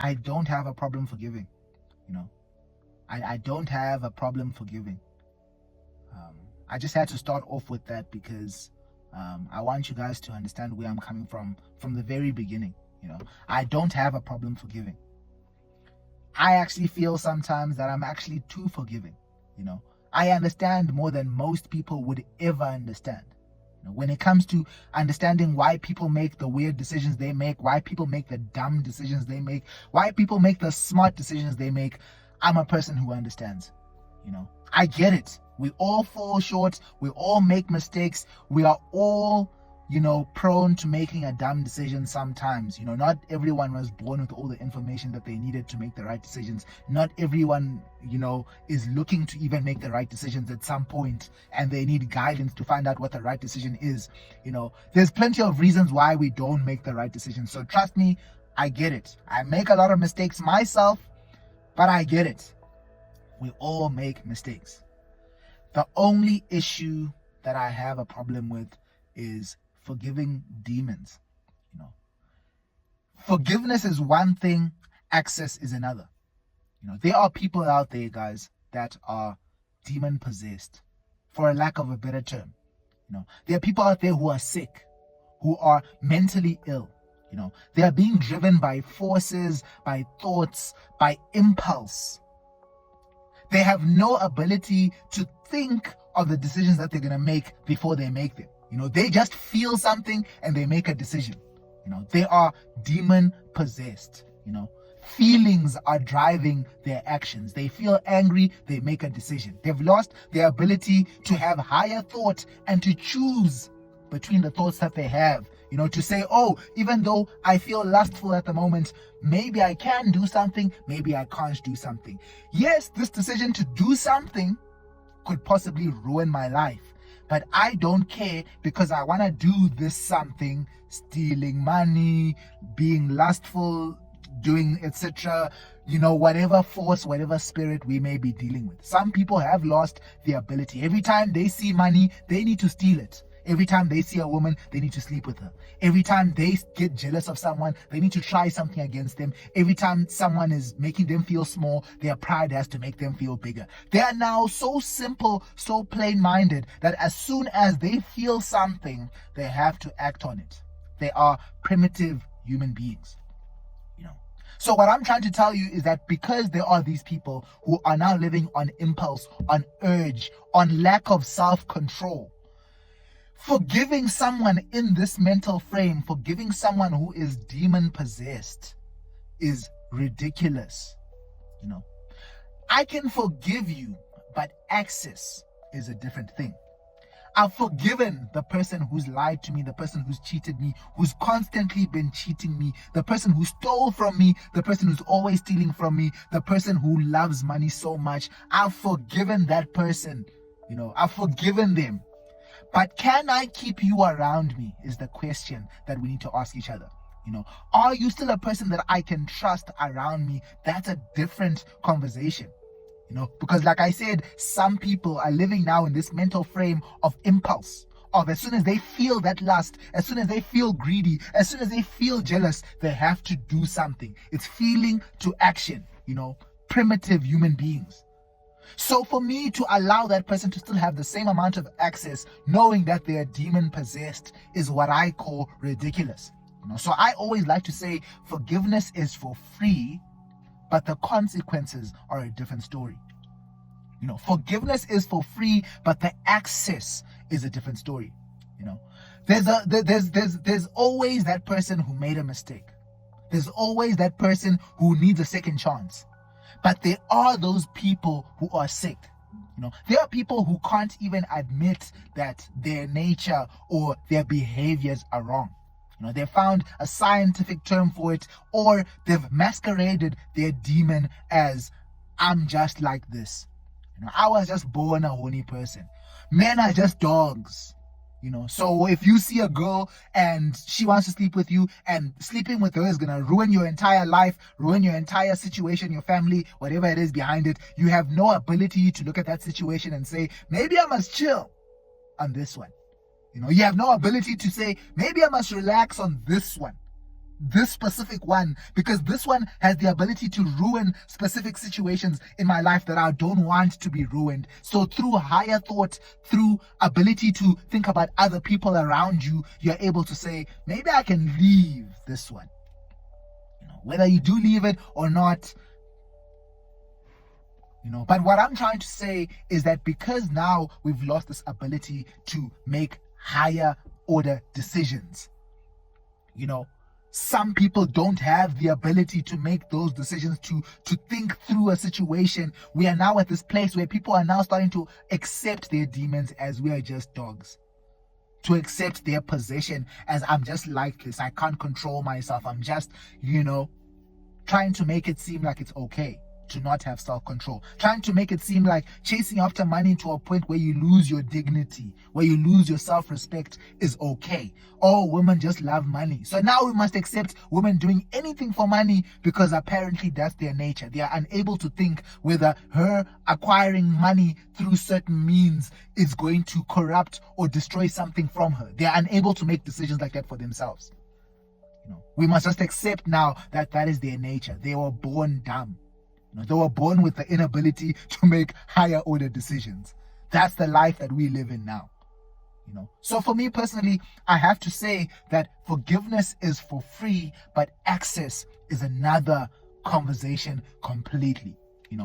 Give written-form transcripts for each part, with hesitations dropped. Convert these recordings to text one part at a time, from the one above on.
I don't have a problem forgiving. You know, I don't have a problem forgiving. I just had to start off with that because I want you guys to understand where I'm coming from the very beginning. I don't have a problem forgiving. I actually feel sometimes that I'm actually too forgiving. I understand more than most people would ever understand. When it comes to understanding why people make the weird decisions they make, why people make the dumb decisions they make, why people make the smart decisions they make, I'm a person who understands. I get it. We all fall short. We all make mistakes. We are all, prone to making a dumb decision sometimes. Not everyone was born with all the information that they needed to make the right decisions. Not everyone, is looking to even make the right decisions at some point, and they need guidance to find out what the right decision is. There's plenty of reasons why we don't make the right decision. So trust me, I get it. I make a lot of mistakes myself, but I get it. We all make mistakes. The only issue that I have a problem with is forgiving demons. Forgiveness is one thing, access is another. There are people out there, guys, that are demon possessed, for a lack of a better term. There are people out there who are sick, who are mentally ill. They are being driven by forces, by thoughts, by impulse. They have no ability to think of the decisions that they're going to make before they make them. They just feel something and they make a decision. They are demon possessed. Feelings are driving their actions. They feel angry, they make a decision. They've lost their ability to have higher thought and to choose between the thoughts that they have. To say, oh, even though I feel lustful at the moment, maybe I can do something, maybe I can't do something. Yes, this decision to do something could possibly ruin my life, but I don't care because I want to do this something, stealing money, being lustful, doing etc. Whatever force, whatever spirit we may be dealing with. Some people have lost the ability. Every time they see money, they need to steal it. Every time they see a woman, they need to sleep with her. Every time they get jealous of someone, they need to try something against them. Every time someone is making them feel small, their pride has to make them feel bigger. They are now so simple, so plain-minded, that as soon as they feel something, they have to act on it. They are primitive human beings. So what I'm trying to tell you is that because there are these people who are now living on impulse, on urge, on lack of self-control, forgiving someone in this mental frame, forgiving someone who is demon possessed, is ridiculous. I can forgive you, but access is a different thing. I've forgiven the person who's lied to me, the person who's cheated me, who's constantly been cheating me, the person who stole from me, the person who's always stealing from me, the person who loves money so much. I've forgiven that person. I've forgiven them. But can I keep you around me is the question that we need to ask each other. Are you still a person that I can trust around me? That's a different conversation. Because like I said, some people are living now in this mental frame of impulse, of as soon as they feel that lust, as soon as they feel greedy, as soon as they feel jealous, they have to do something. It's feeling to action, primitive human beings. So for me to allow that person to still have the same amount of access, knowing that they are demon possessed, is what I call ridiculous. So I always like to say forgiveness is for free, but the consequences are a different story. Forgiveness is for free, but the access is a different story. There's always that person who made a mistake. There's always that person who needs a second chance. But there are those people who are sick. There are people who can't even admit that their nature or their behaviors are wrong. They found a scientific term for it, or they've masqueraded their demon as, I'm just like this. I was just born a horny person. Men are just dogs. So if you see a girl and she wants to sleep with you, and sleeping with her is going to ruin your entire life, ruin your entire situation, your family, whatever it is behind it, you have no ability to look at that situation and say, maybe I must chill on this one. You have no ability to say, maybe I must relax on this one. this specific one, because this one has the ability to ruin specific situations in my life that I don't want to be ruined. So through higher thought, through ability to think about other people around you, you're able to say, maybe I can leave this one. Whether you do leave it or not, but what I'm trying to say is that because now we've lost this ability to make higher order decisions, some people don't have the ability to make those decisions, to think through a situation. We are now at this place where people are now starting to accept their demons as we are just dogs, to accept their possession as I'm just like this, I can't control myself, I'm just, trying to make it seem like it's okay to not have self-control, trying to make it seem like chasing after money to a point where you lose your dignity, where you lose your self-respect is okay. Oh, women just love money, so now we must accept women doing anything for money because apparently that's their nature. They are unable to think whether her acquiring money through certain means is going to corrupt or destroy something from her. They are unable to make decisions like that for themselves. We must just accept now that that is their nature. They were born dumb. They were born with the inability to make higher order decisions. That's the life that we live in now. So for me personally, I have to say that forgiveness is for free, but access is another conversation completely.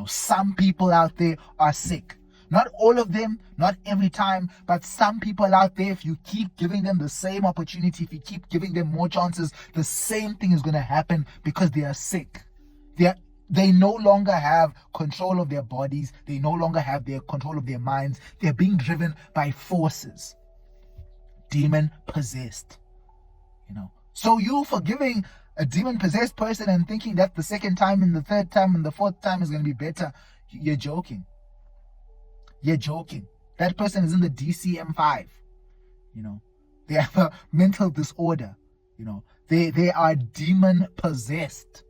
Some people out there are sick. Not all of them, not every time, but some people out there, if you keep giving them the same opportunity, if you keep giving them more chances, the same thing is going to happen because they are sick. They no longer have control of their bodies. They no longer have their control of their minds. They're being driven by forces. Demon possessed. So you forgiving a demon possessed person and thinking that the second time and the third time and the fourth time is going to be better, you're joking. You're joking. That person is in the DCM-5. They have a mental disorder. They are demon possessed.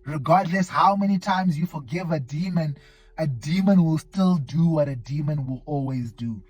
Regardless how many times you forgive a demon will still do what a demon will always do.